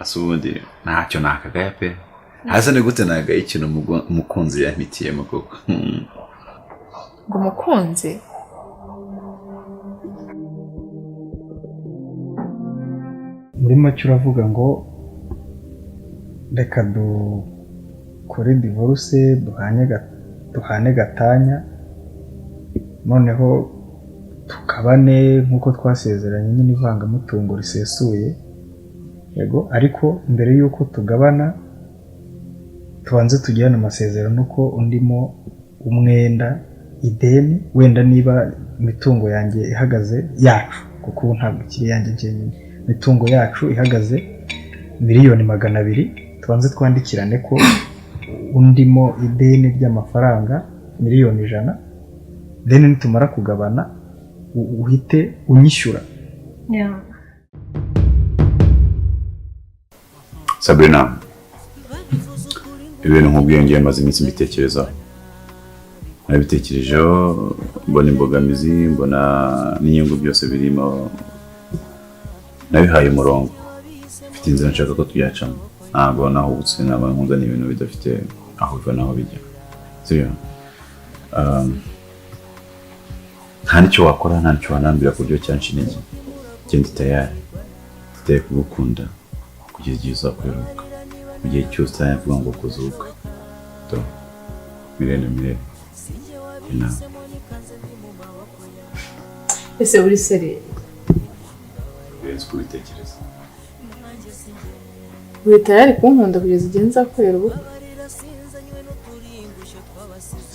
asubundi ntacyo nakagaya pe hasa ni gute nagaye ikintu umukunzi yamitiyemo koko ngo umukunzi muri make uravuga ngo reka dukore divorce duhane gatanya noneho tukabane nk'uko twasezeranye nyine ivangamutungo risesuye yego ariko mbere y'uko tugabana tubanze tugirane amasezerano ko undimo umwenda ideni wenda niba imitungo yanjye ihagaze yacu kuko ntabwo kiri yanjye njyenyine imitungo yacu ihagaze miliyoni 200 tubanze twandikirane ko undimo ideni ry'amafaranga miliyoni 100 then nitumara kugabana uhite unyishyura. Sabrina ibintu nk'ubwiyongeye maze iminsi mbitekereza nabitekerejeho mbona imbogamizi mbona n'inyungu byose birimo nabihaye umurongo mfite inzira nshaka ko tuyacamo ntabwo nahubutse naba nkunda n'ibintu bidafite aho biva naho bijya sibyo nta nicyo wakora nta nicyo wanambira ku buryo cyanshinege genda tayari tuteye kugukunda kugeza igihe uzakweruka mu gihe cyose utayavuga ngo kuzuka to mirene ina ese uri seri benzi kubitekereza uri tayari kunkunda kugeza igihe nzakweruka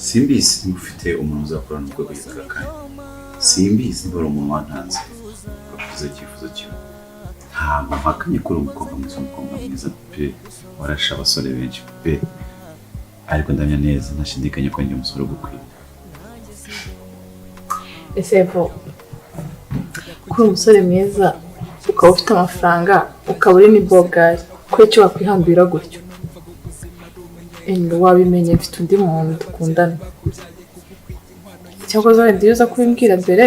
simbizi mufite umuntu uzakorana ubwo kugeza akanya simbizi mbara umuntu wantanze bavuze icyifuzo cyawe ntabwo mpakanye kuri umukobwa mwiza pe warasha abasore benshi pe ariko ndamya neza ntashidikanya ko ndi umusore ugukwiye. ese vo kuri umusore mwiza ukaba ufite amafaranga ukaba uri n'ibogari ko icyo wakwihambira gutyo wabimenye mfite undi muntu dukundana cyangwa zo wenda iyo uza kubimbwira mbere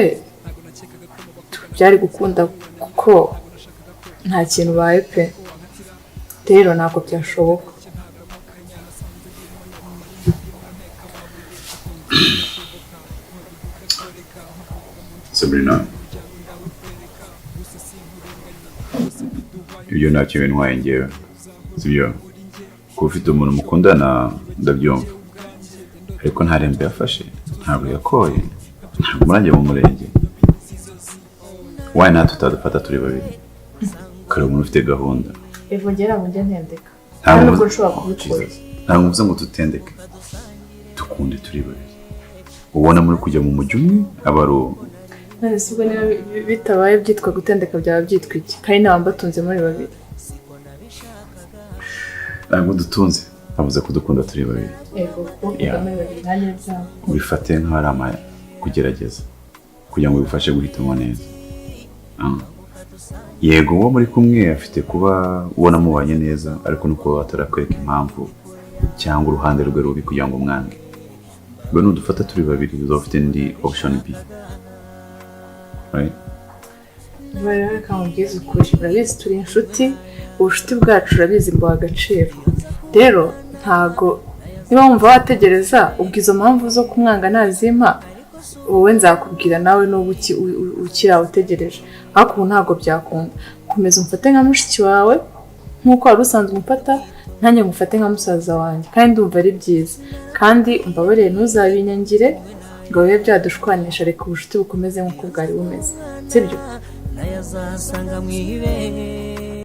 byari gukunda kuko nta kintu ubaye pe rero ntabwo byashoboka. Sabrina ibyo ntacyo bintwaye njyewe sibyo kuba ufite umuntu mukundana ndabyumva ariko nta rembe yafashe ntabwo yakoye ntabwo murangiye mu murenge wayi natwe utadufata turi babiri kare umuntu ufite gahunda evogera ngo njye ntendeka ntabwo ushobora kubikora ntabwo mvuze ngo tutendeke dukunde turi babiri ubona muri kujya mu mujyi umwe aba ari uwo none si ubwo niba bitabaye byitwa gutendeka byaba byitwa iki kandi nta mbatunze muri babiri ntabwo dutunze bavuze ko dukunda turi babiri yego kuvuga muri babiri nanjye byaba ubifate nk'ari amaya kugerageza kugira ngo bigufashe guhitamo neza yego uwo muri kumwe afite kuba ubona mubanye neza ariko nuko batarakwereka impamvu cyangwa uruhande rwe rubi kugira ngo mwange ubwo nudufata turi babiri uzaba ufite indi option B right? Rero kamubwiza ukuri urabizi turi inshuti ubucuti bwacu urabizi mbuha agaciro rero ntago niba wumva wategereza ubwo izo mpamvu zo kumwanga nazimpa wowe nzakubwira nawe n'ubu ukira utegereje ariko ubu ntago byakunda komeza umfate nka mushiki wawe nk'uko wari usanzwe umufata nanjye ngufate nka musaza wanjye kandi ndumva ari byiza kandi umbabarire ntuzabinyangire ngo bibe byadushwanisha reka ubucuti bukomeze nk'uko bwari bumeze sibyo.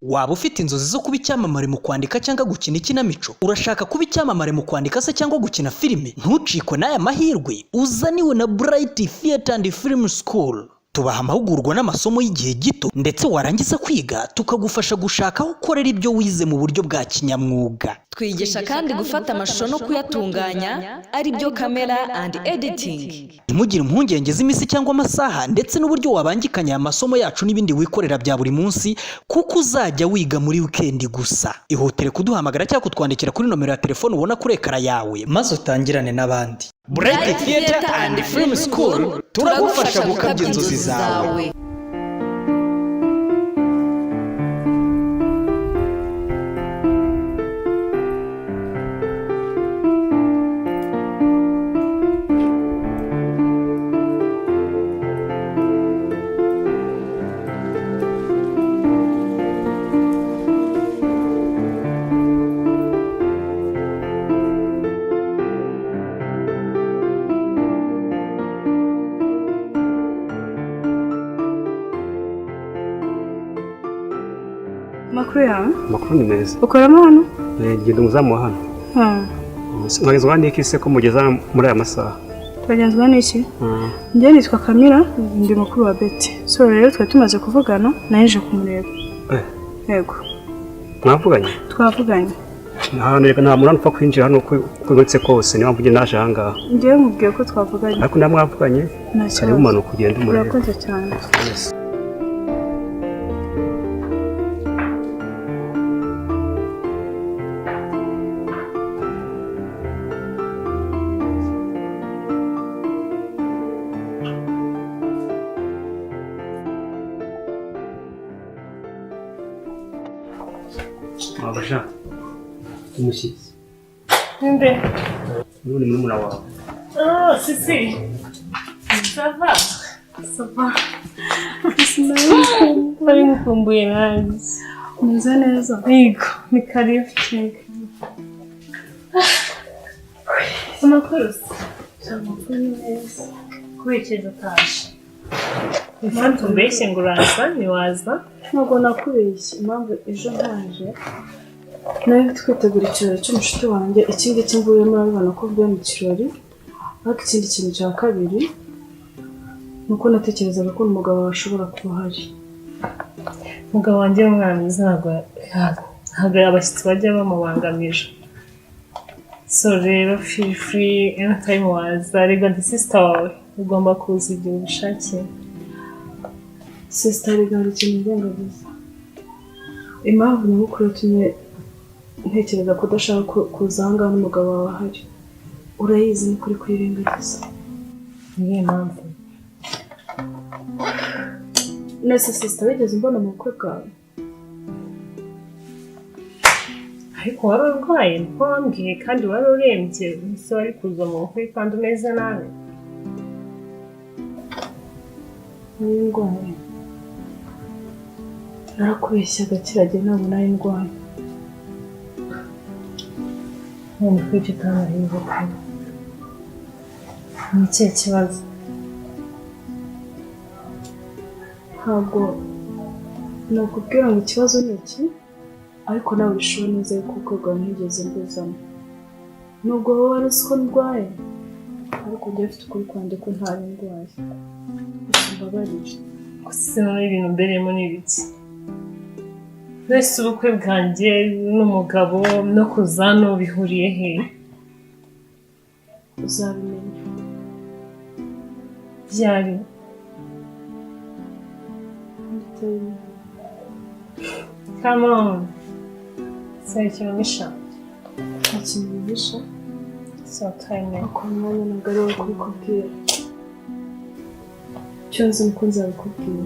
waba ufite inzozi zo kuba icyamamare mu kwandika cyangwa gukina ikinamico urashaka kuba icyamamare mu kwandika se cyangwa gukina filime ntucikwe n'aya mahirwe uzaniwe na Bright Theatre and Film School tubaha amahugurwa n'amasomo y'igihe gito ndetse warangiza kwiga tukagufasha gushaka aho ukorera ibyo wize mu buryo bwa kinyamwuga twigisha kandi gufata amashusho no kuyatunganya ari byo camera and editing. Ntimugire impungenge z'imisi cyangwa amasaha ndetse n'uburyo wabangikanya aya masomo yacu n'ibindi wikorera bya buri munsi kuko uzajya wiga muri weekend gusa. Ihutire kuduhamagara cyangwa kutwandikira kuri nomero ya telefone ubona kuri ekara yawe maze utangirane n'abandi. Bright Theatre and Film School turagufasha gukabya inzozi zawe. amakuru yawe? Amakuru ni meza. Ukoramo hano? Ngenda umuzamu wa hano. Mwagezwa n'iki se ko mugeza muri aya masaha? Twagenzwa n'iki? Njye nitwa Kamira, ndi mukuru wa Betty. So rero twari tumaze kuvugana, naje kumureba. Yego. Mwavuganye? Twavuganye. Nta muntu upfa kwinjira hano kwigotse kose niba mvuge naje ahangaha. Njye mubwiye ko twavuganye. Ariko namwavuganye? Ari umanuka kugenda umureba. Urakoze cyane. Abasha. Umushyitsi. Nde? None murumuna wawe. Sisi. Sava. Sava. Bari mukumbuye nanjye. Umeze neza? Yego, ni karibu. Amakuru se? Amakuru ni meza. Kubikeza utaje. Impamvu mbeshye ngo uraza ntiwaza? Ntabwo nakubeshye. Impamvu ejo ntaje nawe twitegura ikirori cy'umushuti wanjye. Iki ngiki mvuyemo urabibona ko mvuye mu kirori. Ariko ikindi kintu cya kabiri ni uko natekerezaga ko umugabo wawe ashobora kuba ahari. Umugabo wanjye w'umwana mwiza ntabwo abashyitsi bajya bamubangamije. So rero feel free anytime waza. Rega ndi sister wawe, ugomba kuza igihe ubishakiye. Sister rega hari ikintu ndengagiza. Impamvu nyamukuru yatumye ntekereza ko udashaka kuza aha ngaha n'umugabo wawe ahari, urayizi ni kuri kwirengagiza. Niyo mpamvu. Nese sister wigeze mbona mu bukwe bwawe? Ariko wari urwaye ntwambwiye kandi wari urembye. Ese wari kuza mu bukwe kandi umeze nabi? Nari ndwaye. Narakubeshyaga kiragiye ntabwo nari ndwaye. None kwica utanahize kare. Ni ikihe kibazo? Ntabwo nakubwira ngo ikibazo ni iki, ariko nawe urishobora neza yuko ubukwe bwawe ntigeze mbuzamo. Nubwo wowe wari uzi ko ndwaye, ariko njye mfite ukuri kwanjye ko ntari ndwaye. Gusa mbabarire. Gusa none ibintu mbereyemo ni ibiki? Mbese ubukwe bwanjye n'umugabo no kuza hano bihuriye he? Uzabimenya. Byari. Come on. Say ikintu misha. Nta kintu misha. So time. Ako mwanya ntabwo ari wowe kubikubwira. Icyo nzi nuko nzabikubwira.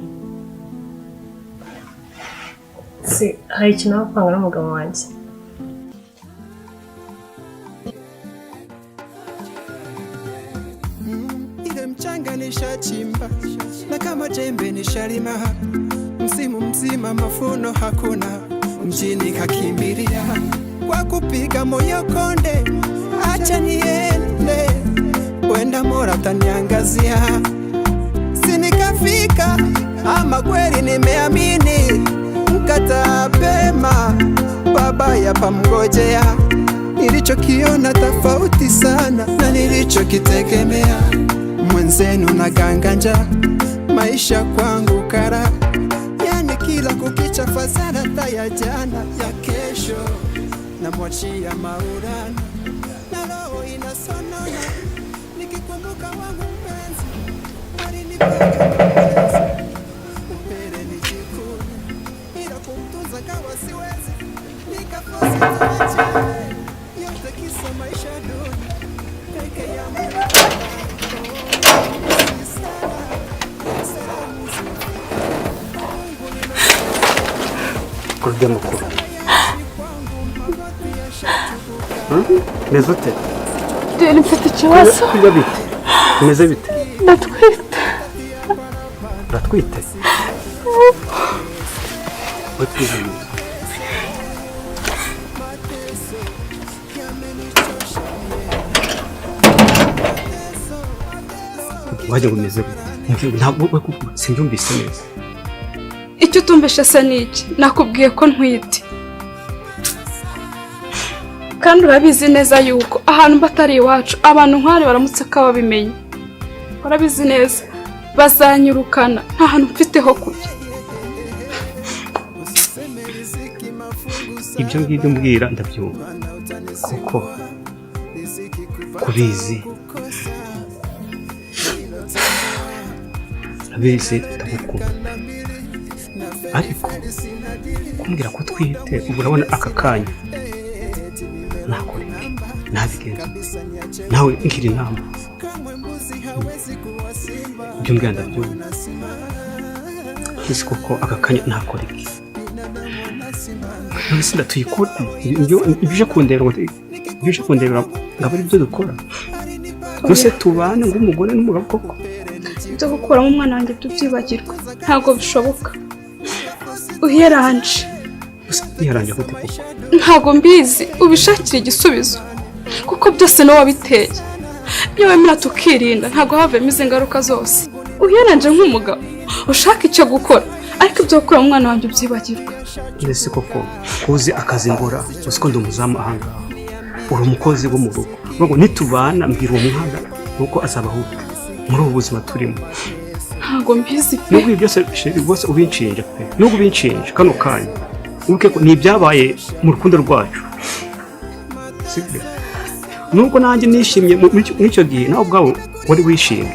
Hari ikintu wapanga n'umugabo wanjye. Ile mchanga nishachimba na kama jembe nishalima, msimu mzima mafuno hakuna, mjini kakimbilia kwa kupiga moyo konde. Acha niende, wenda Mola taniangazia, sinikafika ama kweli nimeamini. Mkata pema baba yapa mngojea, nilichokiona tofauti sana na nilichokitegemea. Mwenzenu na ganganja, maisha kwangu kara, yani kila kukicha fazana taya jana ya kesho. Na mwachia maurana na roho inasonona, nikikumbuka wangu mpenzi alinipenda upere nijikuna, ila kumtunza kawa siwezi, nikafosi tawache yote kisa maisha duni peke ya mwana. Kurya mukuru. Meze ute? Dore mfite ikibazo. Kurya bite? Meze bite? Ndatwite. Uratwite? Utwite. Wajya umeze gute? Ntabwo simbyumvise neza. icyo utumvishe se ni iki? Nakubwiye ko ntwite kandi urabizi neza yuko ahantu batari iwacu abantu nk'ari baramutse ko babimenye, urabizi neza bazanyirukana nta hantu mfite ho kujya. ibyo ngibyo mbwira ndabyumva kuko kubizi abizi ndagukunda, ariko kumbwira ko twite ubu urabona aka kanya nakoreke nabigenza nawe ngira inama. ibyo mbwira ndabyumva ese koko aka kanya nakoreke none se ndatuyikura ibyo uje kundebera ngabo ari byo dukora nose tubane ng'umugore n'umugabo koko Ibyo gukuramo umwana wanjye tubyibagirwa ntabwo bishoboka. Uyaranje yaranje gute koko? ntabwo mbizi, ubishakira igisubizo kuko byose nawe wabiteye. Iyo wemera tukirinda ntabwo havemo izi ngaruka zose. Uyaranje nk'umugabo ushaka icyo gukora ariko ibyo gukura mu mwana wanjye ubyibagirwa. Ese koko kuzi akazi ngora uzi ko ndi umuzamu ahangaha uri umukozi wo mu rugo ngo nitubana mbwira uwo mwana nuko azabahute muri ubu buzima turimo. Ntabwo mbizi pe. Nubwo byose rwose ubinshinja pe, nubwo ubinshinja kano kanya ubuke ko n'ibyabaye mu rukundo rwacu, sibyo? Nubwo nanjye nishimye muri icyo gihe nawe ubwawe wari wishimye.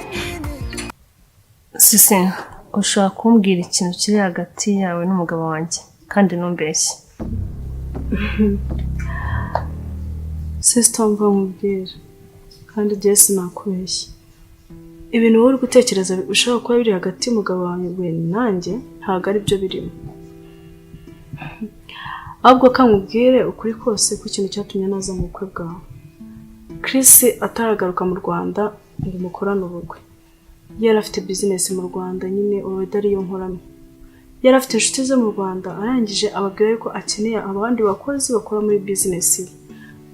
Sisi, ushobora kumbwira ikintu kiri hagati yawe n'umugabo wanjye kandi ntumbeshye? Sister mva mubwira kandi igihe sinakubeshye. Ibintu wowe uri gutekereza ushobora kuba biri hagati y'umugabo wawe nanjye ntabwo ari byo birimo. Ahubwo kamubwire ukuri kose ku kintu cyatumye naza mu bukwe bwawe. Chris ataragaruka mu Rwanda ngo mukorane ubukwe. Yari afite business mu Rwanda nyine already ariyo nkoramo. Yari afite inshuti ze mu Rwanda arangije ababwira ko akeneye abandi bakozi bakora muri business ye.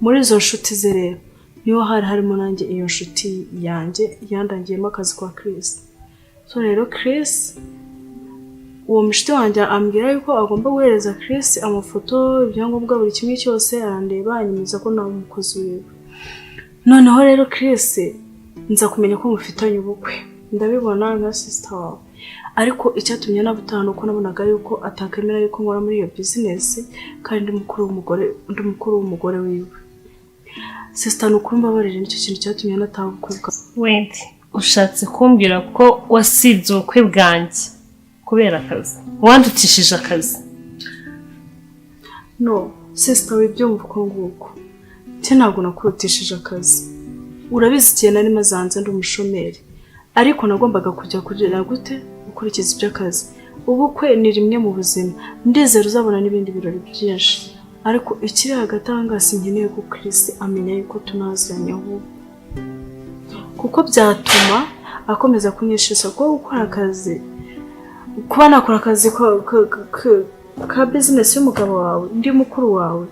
Muri izo nshuti ze rero niho harimo nanjye iyo nshuti yanjye yandangiyemo akazi kwa Chris. So rero Chris uwo mushuti wanjye ambwira yuko agomba guhereza Chris amafoto ibyangombwa buri kimwe cyose, arandeba anyemeza ko nawe umukozi wiwe. Noneho rero Chris nza kumenya ko mufitanye ubukwe, ndabibona nka sister wawe, ariko icyatumye nabutana uko nabonaga yuko atakemera yuko nkora muri iyo business kandi mukuru w'umugore wiwe. Sister nukuri mbabarire nicyo kintu cyatumye nataha ubukwe bwawe. Wait, ushatse kumbwira ko wasibye ubukwe bwanjye kubera akazi? Wandutishije akazi? No, sister wibyumva uko nguko. Ntabwo nakurutishije akazi. Urabizi igihe nari mazanze ndi umushomeri, ariko nagombaga kujya kugira gute gukurikiza iby'akazi. Ubukwe ni rimwe mu buzima, ndizera uzabona n'ibindi birori byinshi, ariko ikiri hagati ahangaha sinkeneye ko Chris amenya yuko tunaziranye ahubwo, kuko byatuma akomeza kunyishisha ko gukora akazi, kuba nakora akazi ka business y'umugabo wawe ndi mukuru wawe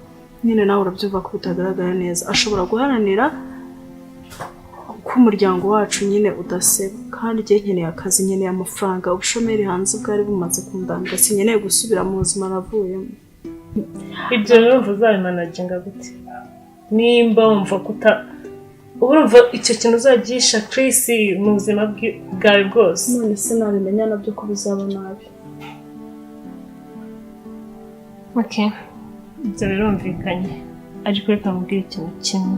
nyine nawe urabyumva ko bitagaragara neza. Ashobora guharanira ko umuryango wacu nyine udaseba, kandi igihe nkeneye akazi, nkeneye amafaranga. Ubushomeri hanze bwari bumaze kundambira, sinkeneye gusubira mu buzima navuyemo. Ibyo rero uzabimanaginga gute nimba wumva urumva icyo kintu uzagisha Chris mu buzima bwawe bwose? None se nabimenya nabyo ko bizaba nabi. Okay, ibyo birumvikanye, ariko reka mubwire ikintu kimwe.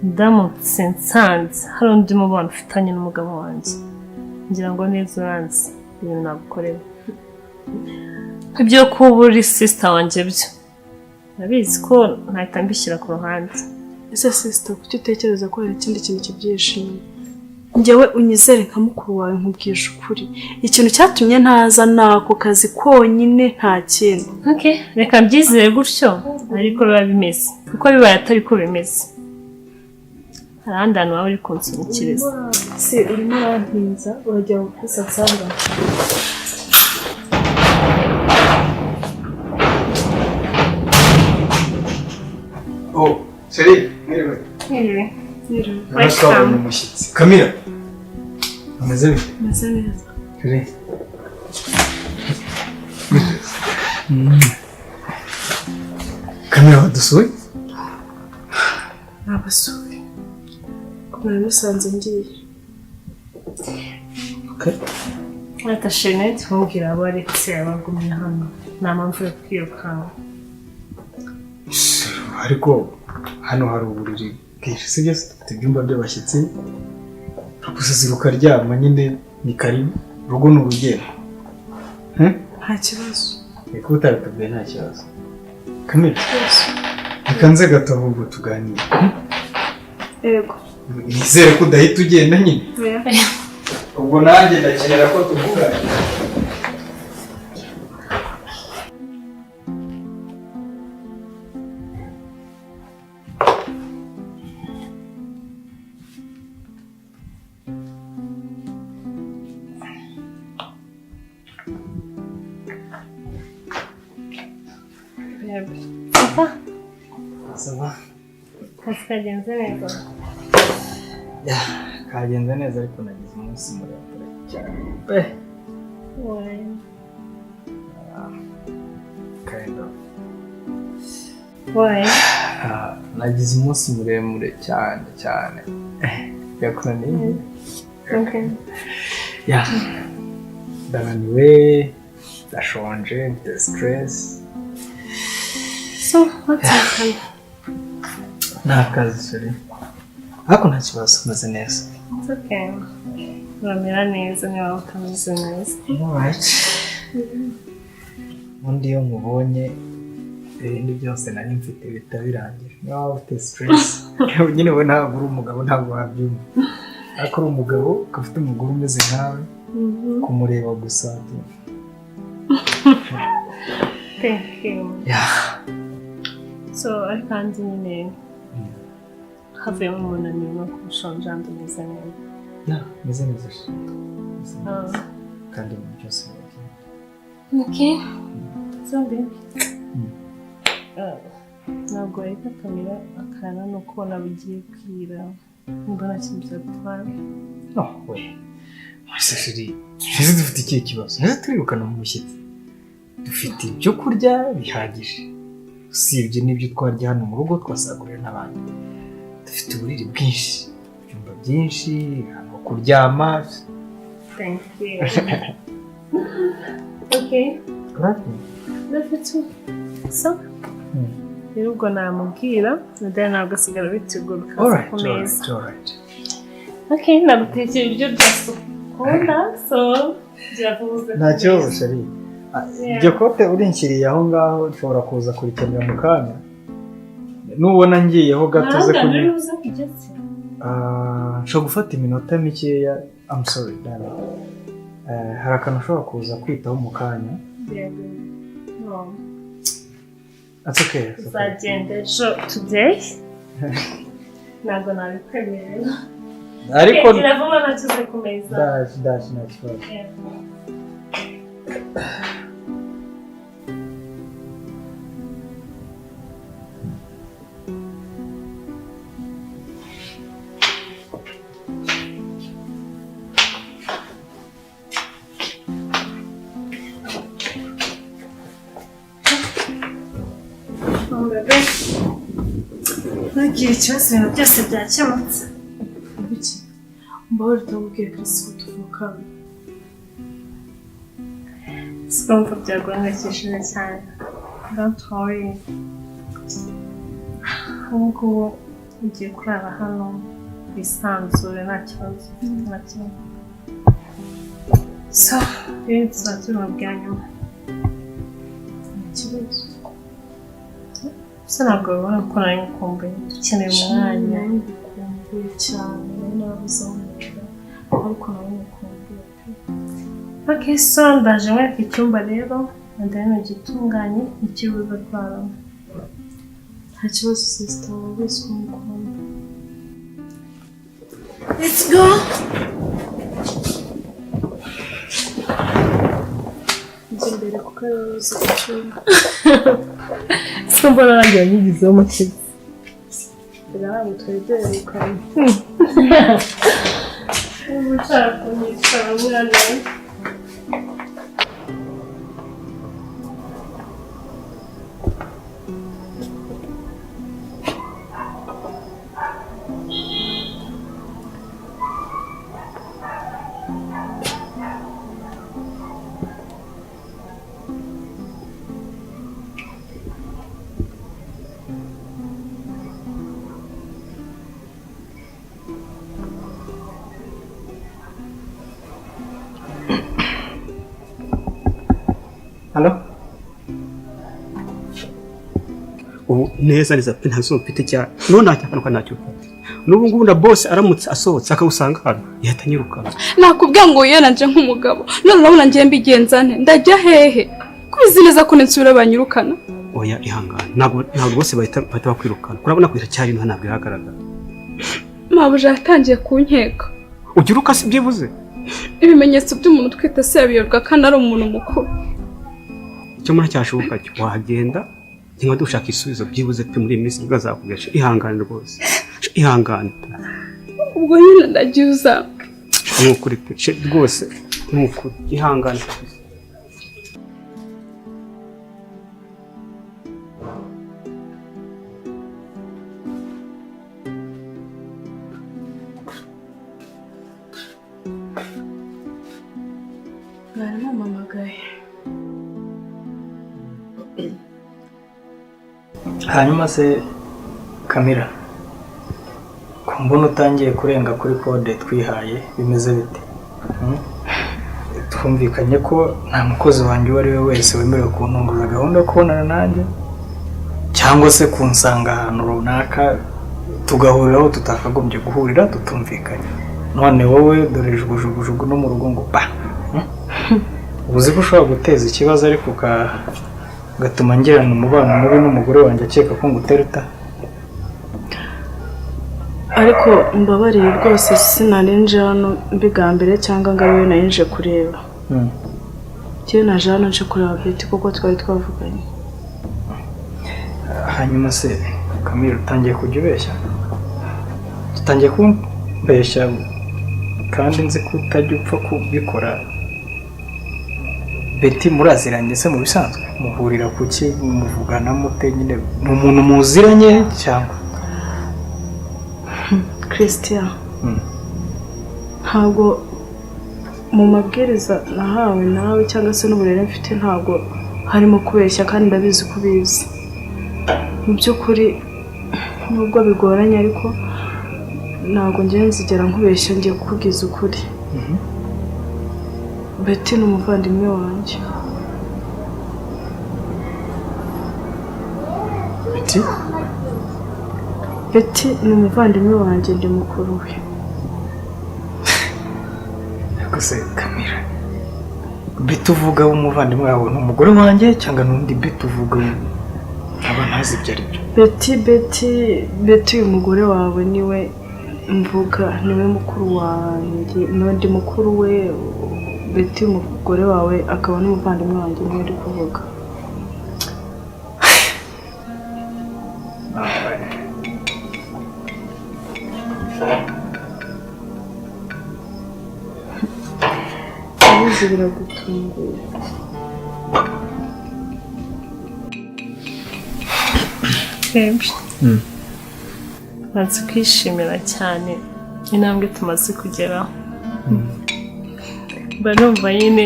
Ndamutse nsanze hari undi mubano ufitanye n'umugabo wanjye, ngira ngo neza uranzi ibintu nagukorera. Ibyo kuba uri sister wanjye byo nabizi ko ntahita mbishyira ku ruhande. Ese sister kuki utekereza ko hari ikindi kintu kibyishimo? Njyewe unyizere nka mukuru wawe nkubwije ukuri, ikintu cyatumye ntaza nako kazi konyine nta kintu. Okay, reka mbyizere gutyo, ariko biba bimeze kuko bibaye atari ko bimeze. Hari ahandi hantu waba uri kunsunikiriza. Si urimo urantinza urajya gukisa nsanga. Oh, Seri, mwiriwe. Mwiriwe. Welcome umushyitsi. Kamira. Ameze bite? Meze neza. Seri. Kamera wadusuye? Nabasuye. Nari musanze ngiye. Ata Jeanette mubwira abaretse abagumye hano nta mpamvu yo kwirukanka. Ariko hano hari uburiri bwinshi sibyo dufite ibyumba by'abashyitsi gusa ziruka ryama nyine ni karibu urugo ni urugero. Nta kibazo. Reka utabitubwiye nta kibazo. Kamera reka nze gato ahubwo tuganire. Yego. Nizere ko udahita ugenda nyine. Ubwo nanjye ndakenera ko tuvugana. Sava. Kagenze neza. Kagenze neza ariko nagize umunsi muremure cyane. Kind of. Why? Nagize umunsi muremure cyane. Yakunaniye? Okay. Ndananiwe, ndashonje, mfite stress. So, what's happening? Nta kazi sori. Ariko nta kibazo meze neza. It's okay. Uramera neza niba utameze neza. Alright. Undi iyo mubonye ibindi byose nari mfite bihita birangira. Niba waba ufite stress, nyine we ntabwo uri umugabo ntabwo wabyumva. Ariko uri umugabo ufite umugore umeze nkawe, kumureba gusa. Thank you. So, ariko kandi nyine havuyemo umunaniro no kushonja ndumeze neza. Meze neza. Kandi ibintu byose biragenda. Okay. So baby. Ntabwo reka kamera akana no kubona bigiye kwira. Mbona kintu cyatwara. We. Masashiri. Ese dufite ikihe kibazo? Ese turirukana mu mushyitsi. Dufite ibyo kurya bihagije. Usibye n'ibyo twarya hano mu rugo twasagurira n'abandi. Dufite uburiri bwinshi, ibyumba byinshi, aho kuryama. Thank you. Okay. That's it. So, rero ubwo namubwira, ndetse ntabwo asigara bitegura ukaza ku meza. Alright. Okay, nagutekera ibiryo byose ukunda, so byavuze. Nta kibazo shari. Iryo kote urinshyiriye aho ngaho ushobora kuza kurikenera mu kanya. Nubona ngiyeho gato ze kuri. Nshobora gufata iminota mikeya. I'm sorry, darling. Hari akantu ushobora kuza kwitaho mu kanya. No. That's okay. Uzagenda ejo today. Ntabwo nabikwemerera. Ariko ndavuga nakize ku meza. Dash nta kibazo. Ntugire ikibazo ibintu byose byakemutse. Ibiki? Mbahora utamubwiye Chris ko tuvukana. Sikumva byaguhangayikishije cyane. Don't worry. Ahubwo ugiye kurara hano bisanzure nta kibazo na kimwe. So, rero tuzatuma bwa nyuma. Nta kibazo. Gusa ntabwo babona ko nari ngukumbuye. Dukeneye umwanya. Ngukumbuye cyane. Nari narabuze aho ngira. Ariko nari ngukumbuye. Okay, so ndaje mwereka icyumba rero. Ndabona gitunganye ikibuza kwaramo. Nta kibazo sister wabizi ko ngukunda. Let's go. Njye mbere kuko arabuze icyumba. So mbona nanjye yagizeho umukiza. Ntabwo twegereye ukaba. Ushaka kunyicara mwana. ubu neza neza pe ntazo mfite cyane no ntacyakanuka ntacyo mfite n'ubu ngubu na boss aramutse asohotse akawusanga hano yahita anyirukana. Nakubwiye ngo yiyanaje nk'umugabo none urabona ngiye mbigenza nte ndajya hehe kubizi neza ko ninsubira banyirukana. Oya ihangana ntabwo bose bahita bakwirukana urabona ko iracyari nta ntabwo iragaragara. Mabuja yatangiye kunkeka ugira ukasi byibuze ibimenyetso by'umuntu twita se yabiyorwa kandi ari umuntu mukuru. icyo muri cyashoboka cyo wagenda cyangwa dushaka isubizo byibuze pe muri iminsi bwazakugesha ihangana rwose ihangana. Ubwo nyine ndagiuza n'ukuri pe rwose n'ukuri ihangana. Mwarimu mpamagaye. hanyuma se Kamira kumbona utangiye kurenga kuri kode twihaye bimeze bite? Twumvikanye ko nta mukozi wanjye uwo ari we wese wemerewe kuntunguza gahunda yo kubonana nanjye cyangwa se kunsanga ahantu runaka tugahuriraho tutakagombye guhurira tutumvikanye. None wowe dore jugujugujugu no mu rugo ngo ba uzi ko ushobora guteza ikibazo ariko gatuma ngirana umubano mubi n'umugore wanjye akeka ko nguteruta. Ariko mbabarire rwose sinarinje hano mbigambire cyangwa ngo ari we narinje kureba. Kiye naje hano nje kureba Betty kuko twari twavuganye. Hanyuma se Kamira utangiye kujya ubeshya? Tutangiye kumbeshya kandi nzi ko utajya upfa kubikora. Betty muraziranye se mu bisanzwe muhurira kuki muvugana mute nyine ni umuntu muziranye cyangwa? Christian ntabwo mu mabwiriza nahawe nawe cyangwa se n'uburere mfite ntabwo harimo kubeshya kandi ndabizi ko ubizi. Mu by'ukuri nubwo bigoranye ariko ntabwo ngiye nzigera nkubeshya ngiye kukubwiza ukuri. Betty ni umuvandimwe wanjye. Betty ni umuvandimwe wanjye ndi mukuru we. Gusa Kamira Betty uvuga umuvandimwe wawe ni umugore wanjye cyangwa n'undi Betty uvuga aba ntazi ibyo ari byo? Betty uyu mugore wawe niwe mvuga niwe mukuru wanjye n'undi mukuru we. Betty umugore wawe akaba n'umuvandimwe wanjye niwe uri kuvuga. Ibizi biragutunguye. Baby maze kwishimira cyane intambwe tumaze kugeraho. Barumva nyine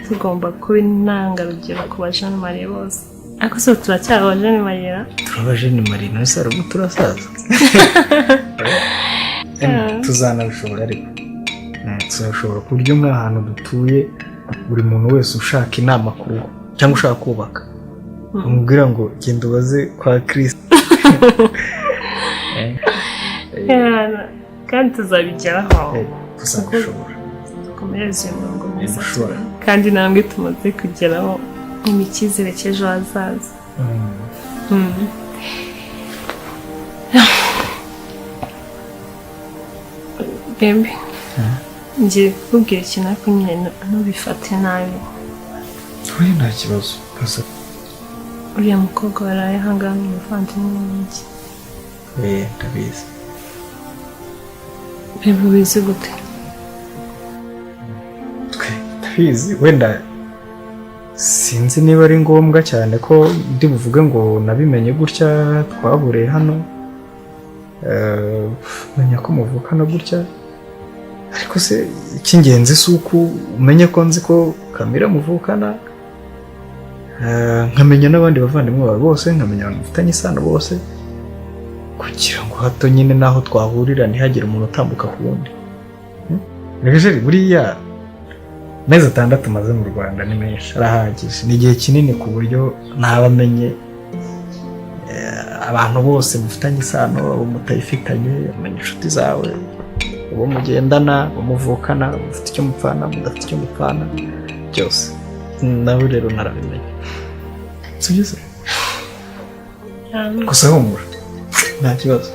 tugomba kuba intangarugero ku bajene mariye bose. Ariko se turacyari abajene mariye? Turabajene mariye nose ari turasaza. Tuzanabishobora ariko tuzashobora ku buryo nk'ahantu dutuye buri muntu wese ushaka inama ku rugo cyangwa ushaka kubaka umubwira ngo genda ubaze kwa Kristo. Kandi tuzabigeraho. Tuzabishobora. Dukomereze umurongo mwiza kandi ntabwo tumaze kugeraho imikizere cy'ejo hazaza. Baby ngiye kukubwira ikintu ariko nyine ntubifate nabi. Oya nta kibazo. Uriya mukobwa waraye ahangaha ni umuvandimwe wanjye. Ndabizi. Baby ubizi gute? Ndabizi wenda sinzi niba ari ngombwa cyane ko ndi buvuge ngo nabimenye gutya twaburiye hano. Menya ko muvukana gutya ariko se icy'ingenzi si uko umenye ko nzi ko Kamira muvukana, nkamenya n'abandi bavandimwe bawe bose, nkamenya abantu bafitanye isano bose, kugira ngo hato nyine naho twahurira ntihagire umuntu utambuka ku wundi. Rejeri buriya mezi 6 maze mu Rwanda ni menshi arahagije, ni igihe kinini ku buryo ntabamenye abantu bose mufitanye isano abo mutayifitanye amenya inshuti zawe abo mugendana abo muvukana mufite icyo mupfana mudafite icyo mupfana byose nawe rero narabimenye si byiza gusa humura nta kibazo